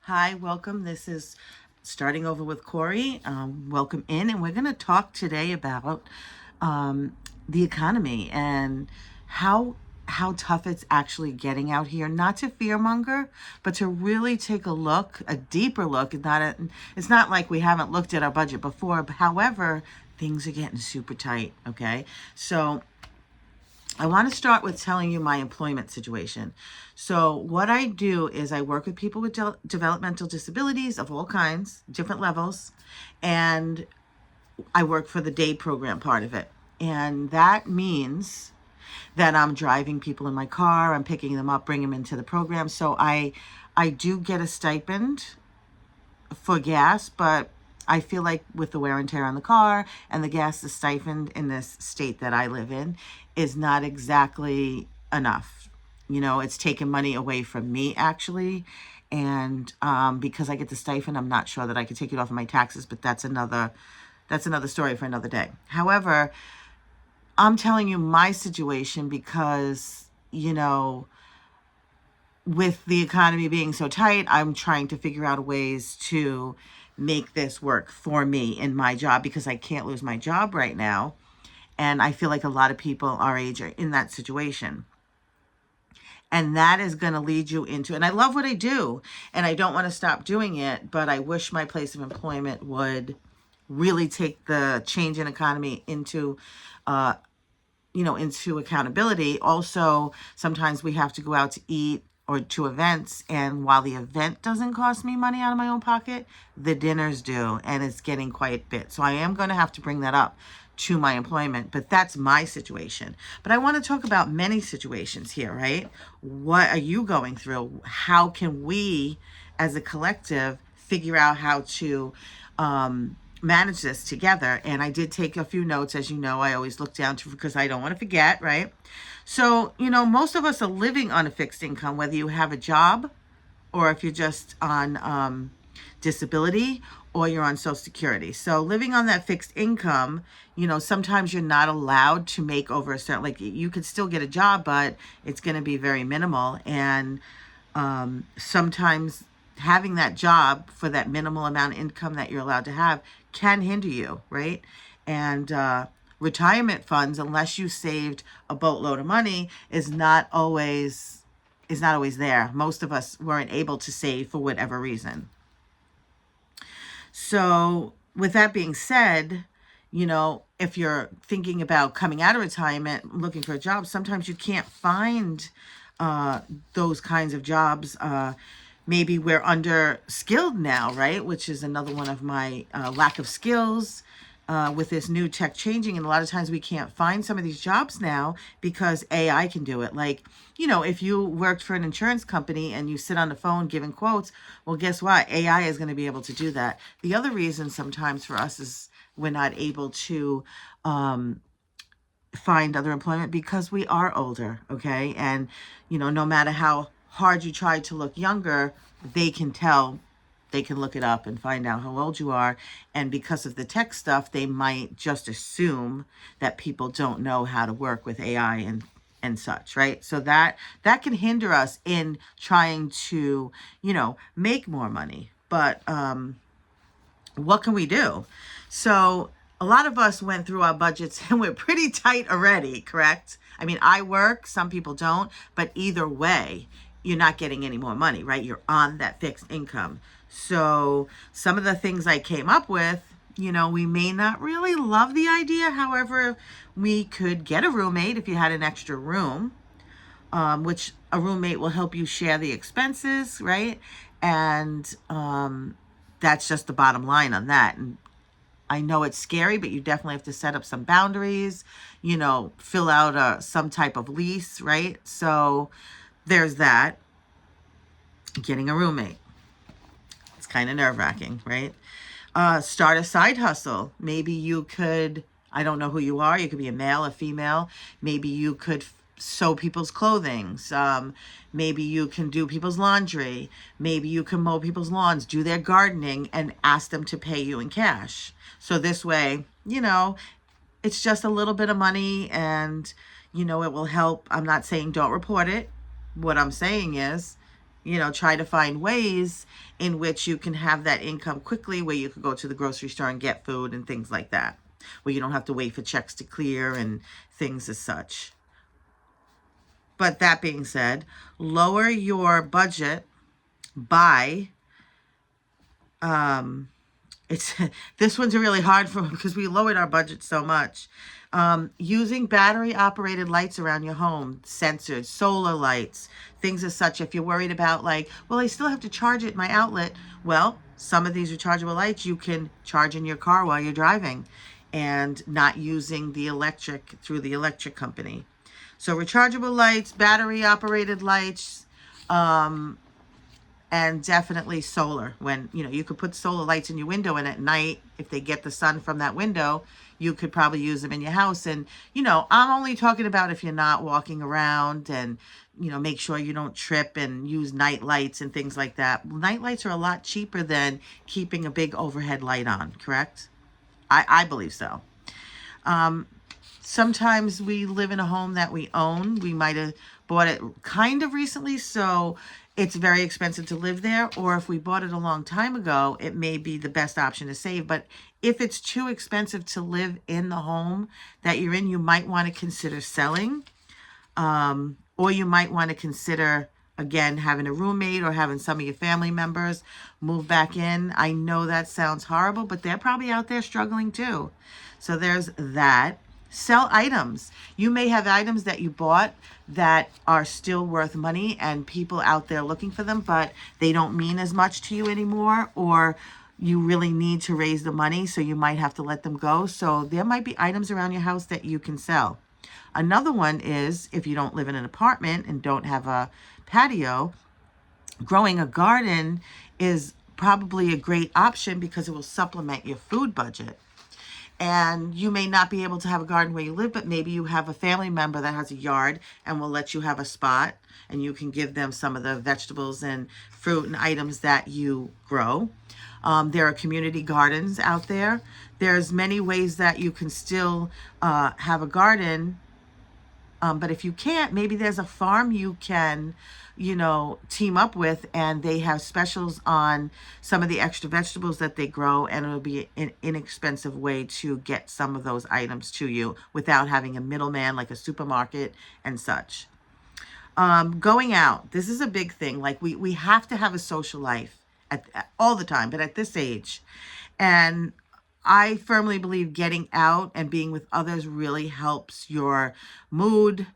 Hi, welcome. This is Starting Over with Corey. Welcome in, and we're going to talk today about the economy and how how tough it's actually getting out here. Not to fearmonger, but to really take a look, a deeper look. It's not like we haven't looked at our budget before. But however, things are getting super tight. Okay, so I want to start with telling you my employment situation. So, what I do is I work with people with developmental disabilities of all kinds, different levels, and I work for the day program part of it. And that means that I'm driving people in my car, I'm picking them up, bringing them into the program. So, I do get a stipend for gas, but I feel like with the wear and tear on the car and the gas, the stipend in this state that I live in is not exactly enough. You know, it's taken money away from me actually. And because I get the stipend, I'm not sure that I could take it off of my taxes, but that's another story for another day. However, I'm telling you my situation because, with the economy being so tight, I'm trying to figure out ways to make this work for me in my job because I can't lose my job right now. And I feel like a lot of people our age are in that situation. And that is going to lead you into, and I love what I do and I don't want to stop doing it, but I wish my place of employment would really take the change in economy into accountability. Also, sometimes we have to go out to eat or to events, and while the event doesn't cost me money out of my own pocket, the dinners do, and it's getting quite a bit. So I am going to have to bring that up to my employment, but that's my situation. But I want to talk about many situations here, right? What are you going through? How can we as a collective figure out how to manage this together? And I did take a few notes. As you know, I always look down to, because I don't want to forget, right? So, most of us are living on a fixed income, whether you have a job or if you're just on disability or you're on Social Security. So living on that fixed income, sometimes you're not allowed to make over a certain, like you could still get a job, but it's going to be very minimal. And sometimes having that job for that minimal amount of income that you're allowed to have can hinder you, right? And retirement funds, unless you saved a boatload of money, is not always there. Most of us weren't able to save for whatever reason. So, with that being said, if you're thinking about coming out of retirement, looking for a job, sometimes you can't find those kinds of jobs. Maybe we're under skilled now, right? Which is another one of my lack of skills with this new tech changing. And a lot of times we can't find some of these jobs now because AI can do it. Like, if you worked for an insurance company and you sit on the phone giving quotes, well, guess what? AI is going to be able to do that. The other reason sometimes for us is we're not able to find other employment because we are older, okay? And, no matter how hard you try to look younger, they can tell, they can look it up and find out how old you are. And because of the tech stuff, they might just assume that people don't know how to work with AI and such, right? So that can hinder us in trying to, make more money. But what can we do? So a lot of us went through our budgets and we're pretty tight already, correct? I mean, I work, some people don't, but either way, you're not getting any more money, right? You're on that fixed income. So some of the things I came up with, we may not really love the idea. However, we could get a roommate if you had an extra room, which a roommate will help you share the expenses, right? And that's just the bottom line on that. And I know it's scary, but you definitely have to set up some boundaries, fill out some type of lease, right? So there's that. Getting a roommate. It's kind of nerve-wracking, right? Start a side hustle. Maybe you could, I don't know who you are. You could be a male, a female. Maybe you could sew people's clothing. Maybe you can do people's laundry. Maybe you can mow people's lawns, do their gardening, and ask them to pay you in cash. So this way, it's just a little bit of money and, it will help. I'm not saying don't report it. What I'm saying is, try to find ways in which you can have that income quickly, where you could go to the grocery store and get food and things like that, where you don't have to wait for checks to clear and things as such. But that being said, lower your budget by, it's this one's really hard for because we lowered our budget so much. Using battery operated lights around your home, sensors, solar lights, things as such. If you're worried about like, well, I still have to charge it my outlet. Well, some of these rechargeable lights you can charge in your car while you're driving and not using the electric through the electric company. So rechargeable lights, battery operated lights, and definitely solar. When, you could put solar lights in your window, and at night, if they get the sun from that window, you could probably use them in your house. And, I'm only talking about if you're not walking around, and, make sure you don't trip and use night lights and things like that. Night lights are a lot cheaper than keeping a big overhead light on, correct? I believe so. Sometimes we live in a home that we own. We might have bought it kind of recently, so it's very expensive to live there. Or if we bought it a long time ago, it may be the best option to save. But if it's too expensive to live in the home that you're in, you might want to consider selling. Or you might want to consider, again, having a roommate or having some of your family members move back in. I know that sounds horrible, but they're probably out there struggling too. So there's that. Sell items. You may have items that you bought that are still worth money and people out there looking for them, but they don't mean as much to you anymore, or you really need to raise the money, so you might have to let them go. So there might be items around your house that you can sell. Another one is, if you don't live in an apartment and don't have a patio, growing a garden is probably a great option because it will supplement your food budget. And you may not be able to have a garden where you live, but maybe you have a family member that has a yard and will let you have a spot, and you can give them some of the vegetables and fruit and items that you grow. There are community gardens out there. There's many ways that you can still have a garden. But if you can't, maybe there's a farm you can, team up with, and they have specials on some of the extra vegetables that they grow, and it'll be an inexpensive way to get some of those items to you without having a middleman like a supermarket and such. Going out. This is a big thing. Like we have to have a social life all the time, but at this age. And I firmly believe getting out and being with others really helps your mood,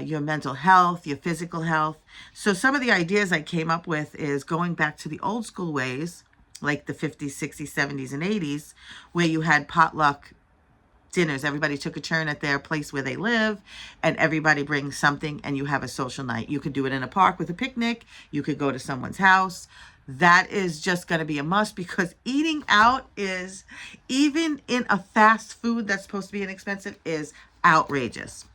your mental health, your physical health. So some of the ideas I came up with is going back to the old school ways, like the 50s, 60s, 70s, and 80s, where you had potluck dinners. Everybody took a turn at their place where they live, and everybody brings something, and you have a social night. You could do it in a park with a picnic. You could go to someone's house. That is just going to be a must, because eating out is, even in a fast food that's supposed to be inexpensive, is outrageous.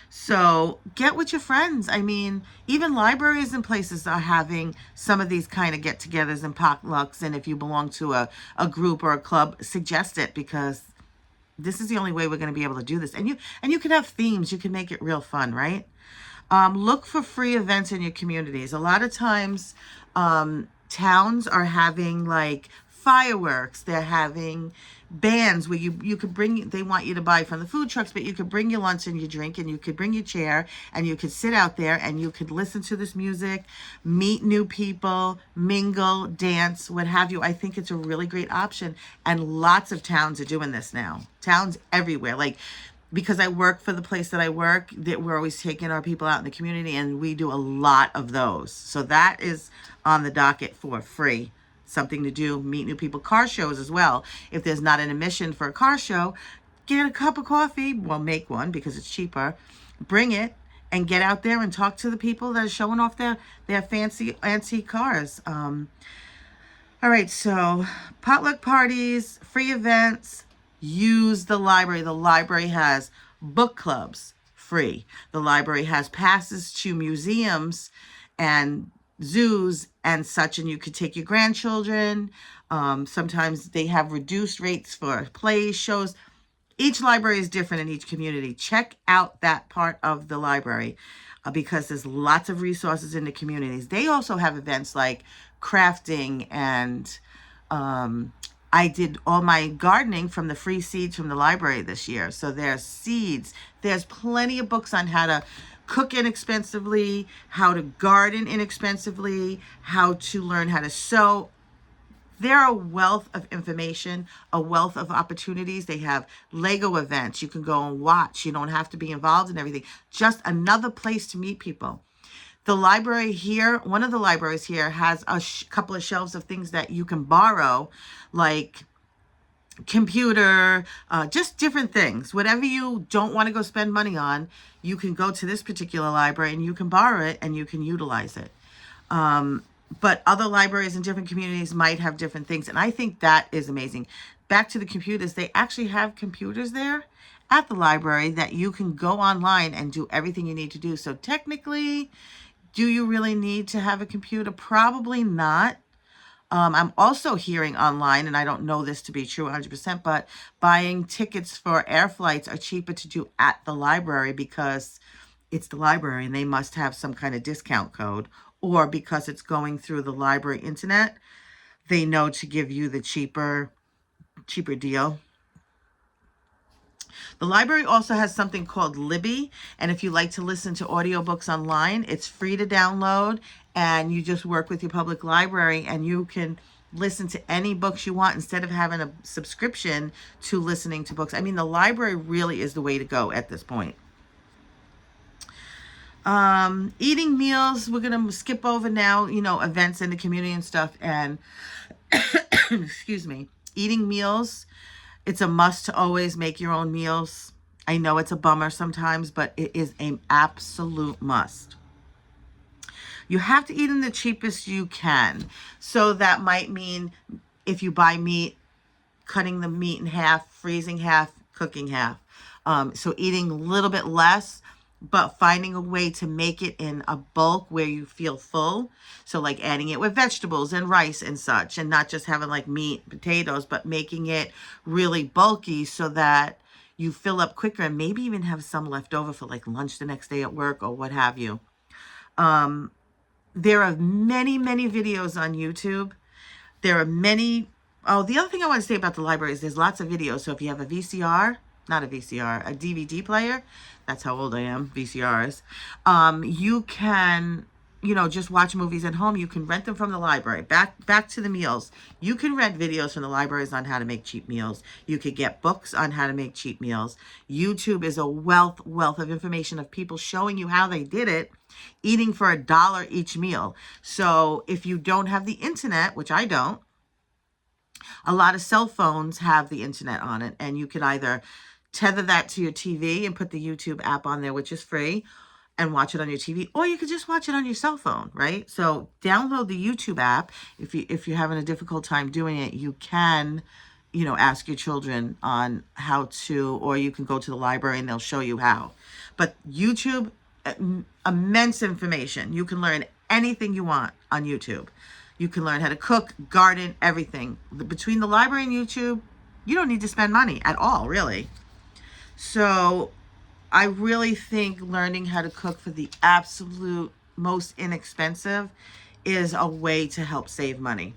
So get with your friends. I mean, even libraries and places are having some of these kind of get-togethers and potlucks. And if you belong to a group or a club, suggest it, because this is the only way we're going to be able to do this. And you can have themes. You can make it real fun, right? Look for free events in your communities. A lot of times, towns are having like fireworks. They're having bands where you could bring, they want you to buy from the food trucks, but you could bring your lunch and your drink, and you could bring your chair, and you could sit out there and you could listen to this music, meet new people, mingle, dance, what have you. I think it's a really great option. And lots of towns are doing this now. Towns everywhere. Like, because I work for the place that I work, that we're always taking our people out in the community, and we do a lot of those. So that is on the docket for free. Something to do, meet new people. Car shows as well. If there's not an admission for a car show, get a cup of coffee. Well, make one because it's cheaper. Bring it and get out there and talk to the people that are showing off their fancy antique cars. All right, so potluck parties, free events. Use the library. The library has book clubs free. The library has passes to museums and zoos and such, and you could take your grandchildren. Sometimes they have reduced rates for plays, shows. Each library is different in each community. Check out that part of the library. because there's lots of resources in the communities. They also have events like crafting, and I did all my gardening from the free seeds from the library this year. So there's seeds. There's plenty of books on how to cook inexpensively, how to garden inexpensively, how to learn how to sew. They're a wealth of information, a wealth of opportunities. They have Lego events you can go and watch. You don't have to be involved in everything. Just another place to meet people. The library here, one of the libraries here, has a couple of shelves of things that you can borrow, like computer, just different things. Whatever you don't want to go spend money on, you can go to this particular library and you can borrow it and you can utilize it. But other libraries in different communities might have different things. And I think that is amazing. Back to the computers, they actually have computers there at the library that you can go online and do everything you need to do. So technically, do you really need to have a computer? Probably not. I'm also hearing online, and I don't know this to be true 100%, but buying tickets for air flights are cheaper to do at the library because it's the library and they must have some kind of discount code, or because it's going through the library internet, they know to give you the cheaper deal. The library also has something called Libby, and if you like to listen to audiobooks online, it's free to download, and you just work with your public library and you can listen to any books you want instead of having a subscription to listening to books. I mean, the library really is the way to go at this point. Eating meals, we're going to skip over now, events in the community and stuff, and excuse me, eating meals. It's a must to always make your own meals. I know it's a bummer sometimes, but it is an absolute must. You have to eat in the cheapest you can. So that might mean if you buy meat, cutting the meat in half, freezing half, cooking half. So eating a little bit less, but finding a way to make it in a bulk where you feel full. So like adding it with vegetables and rice and such, and not just having like meat, potatoes, but making it really bulky so that you fill up quicker and maybe even have some left over for like lunch the next day at work or what have you. There are many, many videos on YouTube. There are many. Oh, the other thing I want to say about the library is there's lots of videos. So if you have a VCR, not a VCR, a DVD player, that's how old I am, VCRs, you can, just watch movies at home. You can rent them from the library. Back to the meals. You can rent videos from the libraries on how to make cheap meals. You could get books on how to make cheap meals. YouTube is a wealth of information of people showing you how they did it, eating for $1 each meal. So if you don't have the internet, which I don't, a lot of cell phones have the internet on it, and you can either tether that to your TV and put the YouTube app on there, which is free, and watch it on your TV, or you could just watch it on your cell phone, right? So download the YouTube app. If you're having a difficult time doing it, you can, ask your children on how to, or you can go to the library and they'll show you how. But YouTube, immense information. You can learn anything you want on YouTube. You can learn how to cook, garden, everything. Between the library and YouTube, you don't need to spend money at all, really. So I really think learning how to cook for the absolute most inexpensive is a way to help save money.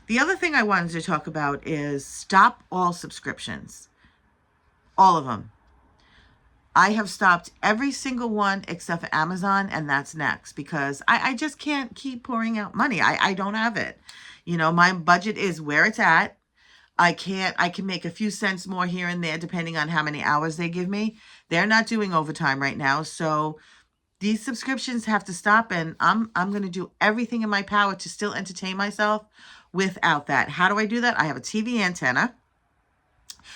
The other thing I wanted to talk about is stop all subscriptions. All of them. I have stopped every single one except for Amazon, and that's next, because I just can't keep pouring out money. I don't have it. My budget is where it's at. I can make a few cents more here and there depending on how many hours they give me. They're not doing overtime right now, so these subscriptions have to stop, and I'm going to do everything in my power to still entertain myself without that. How do I do that? I have a TV antenna.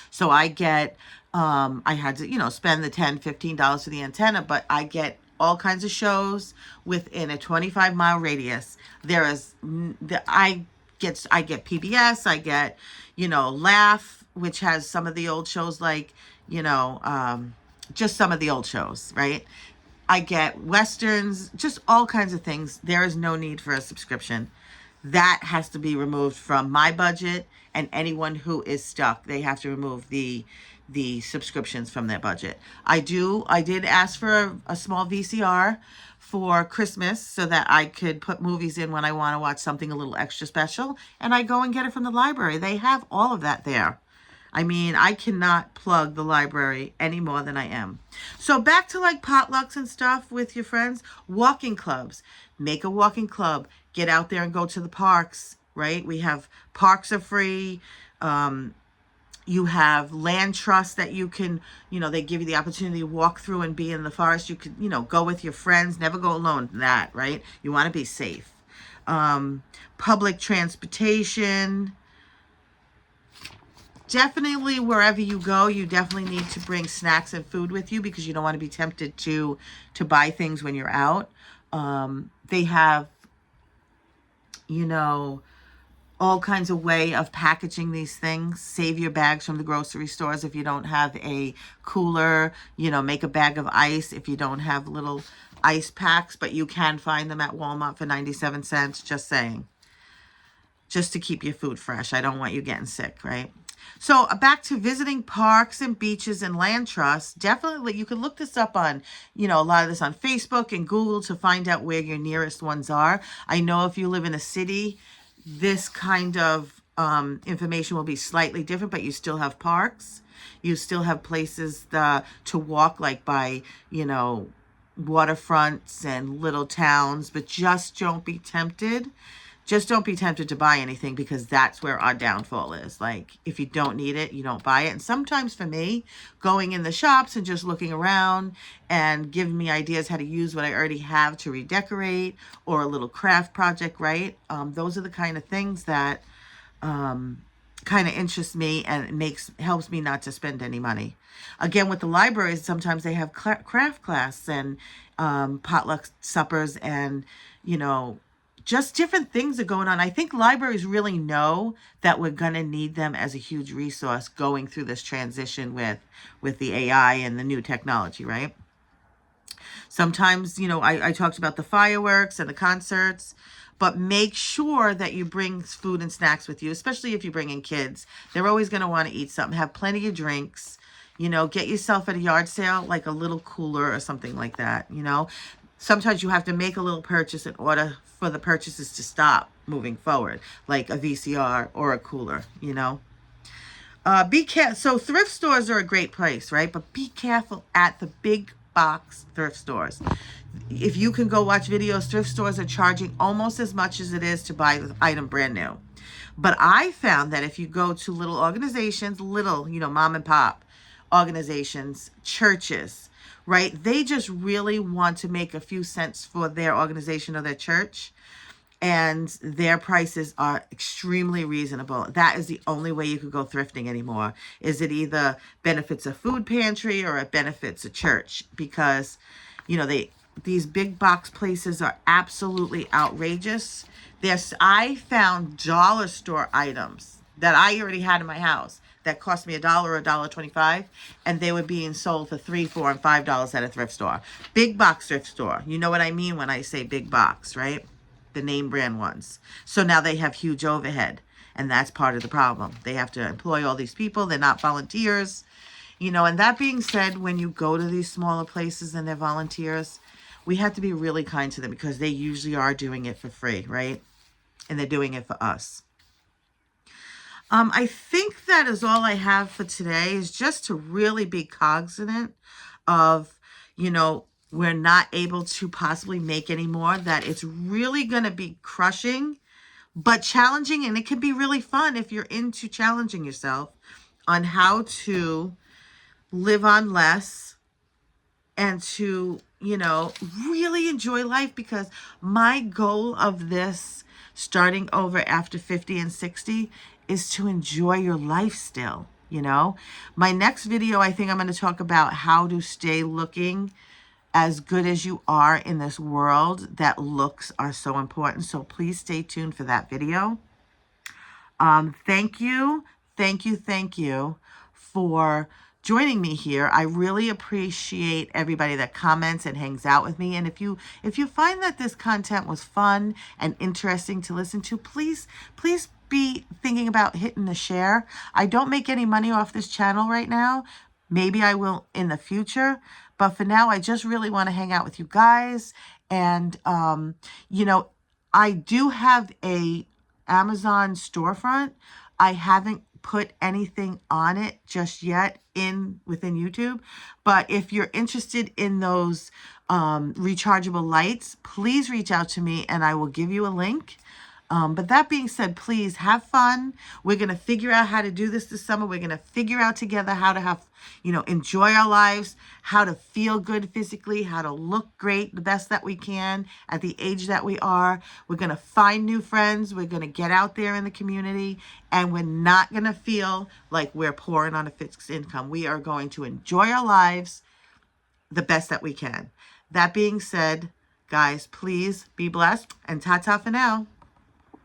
So I get, I had to, spend the $10, $15 for the antenna, but I get all kinds of shows within a 25-mile radius. I get PBS, I get, Laugh, which has some of the old shows like, just some of the old shows, right? I get Westerns, just all kinds of things. There is no need for a subscription. That has to be removed from my budget, and anyone who is stuck, they have to remove the the subscriptions from their budget. I did ask for a small VCR for Christmas so that I could put movies in when I want to watch something a little extra special, and I go and get it from the library. They have all of that there. I mean, I cannot plug the library any more than I am. So back to like potlucks and stuff with your friends, walking clubs. Make a walking club. Get out there and go to the parks, right? We have parks are free. You have land trusts that you can, they give you the opportunity to walk through and be in the forest. You could, go with your friends. Never go alone. That, right? You want to be safe. Public transportation. Definitely wherever you go, you definitely need to bring snacks and food with you because you don't want to be tempted to buy things when you're out. They have, all kinds of way of packaging these things. Save your bags from the grocery stores if you don't have a cooler. Make a bag of ice if you don't have little ice packs, but you can find them at Walmart for 97 cents. Just saying. Just to keep your food fresh. I don't want you getting sick, right? So back to visiting parks and beaches and land trusts. Definitely, you can look this up on, a lot of this on Facebook and Google to find out where your nearest ones are. I know if you live in a city, this kind of information will be slightly different, but you still have parks. You still have places to walk, like by, waterfronts and little towns, but just don't be tempted. Just don't be tempted to buy anything because that's where our downfall is. Like, if you don't need it, you don't buy it. And sometimes for me, going in the shops and just looking around and giving me ideas how to use what I already have to redecorate or a little craft project, right? Those are the kind of things that kind of interest me and helps me not to spend any money. Again, with the libraries, sometimes they have craft class and potluck suppers and, just different things are going on. I think libraries really know that we're going to need them as a huge resource going through this transition with the AI and the new technology, right? Sometimes, I talked about the fireworks and the concerts, but make sure that you bring food and snacks with you, especially if you bring in kids. They're always going to want to eat something. Have plenty of drinks. Get yourself at a yard sale, like a little cooler or something like that, Sometimes you have to make a little purchase in order for the purchases to stop moving forward, like a VCR or a cooler, Be careful. So thrift stores are a great place, right? But be careful at the big box thrift stores. If you can go watch videos, thrift stores are charging almost as much as it is to buy the item brand new. But I found that if you go to little organizations, mom and pop organizations, churches, right? They just really want to make a few cents for their organization or their church. And their prices are extremely reasonable. That is the only way you could go thrifting anymore. Is it either benefits a food pantry or it benefits a church? Because, these big box places are absolutely outrageous. I found dollar store items that I already had in my house that cost me $1 or $1.25, and they were being sold for $3, $4, and $5 at a thrift store. Big box thrift store. You know what I mean when I say big box, right? The name brand ones. So now they have huge overhead, and that's part of the problem. They have to employ all these people. They're not volunteers. And that being said, when you go to these smaller places and they're volunteers, we have to be really kind to them because they usually are doing it for free, right? And they're doing it for us. I think that is all I have for today, is just to really be cognizant of, we're not able to possibly make any more, that it's really going to be crushing, but challenging. And it can be really fun if you're into challenging yourself on how to live on less and to, really enjoy life. Because my goal of this, starting over after 50 and 60, is to enjoy your life still, My next video, I think I'm going to talk about how to stay looking as good as you are in this world, that looks are so important. So please stay tuned for that video. Thank you for joining me here. I really appreciate everybody that comments and hangs out with me. And if you find that this content was fun and interesting to listen to, please be thinking about hitting the share. I don't make any money off this channel right now. Maybe I will in the future, but for now I just really want to hang out with you guys. And you know, I do have a Amazon storefront. I haven't put anything on it just yet within YouTube, but if you're interested in those rechargeable lights, please reach out to me and I will give you a link. But that being said, please have fun. We're going to figure out how to do this summer. We're going to figure out together how to have, enjoy our lives, how to feel good physically, how to look great, the best that we can at the age that we are. We're going to find new friends. We're going to get out there in the community, and we're not going to feel like we're pouring on a fixed income. We are going to enjoy our lives the best that we can. That being said, guys, please be blessed, and ta-ta for now.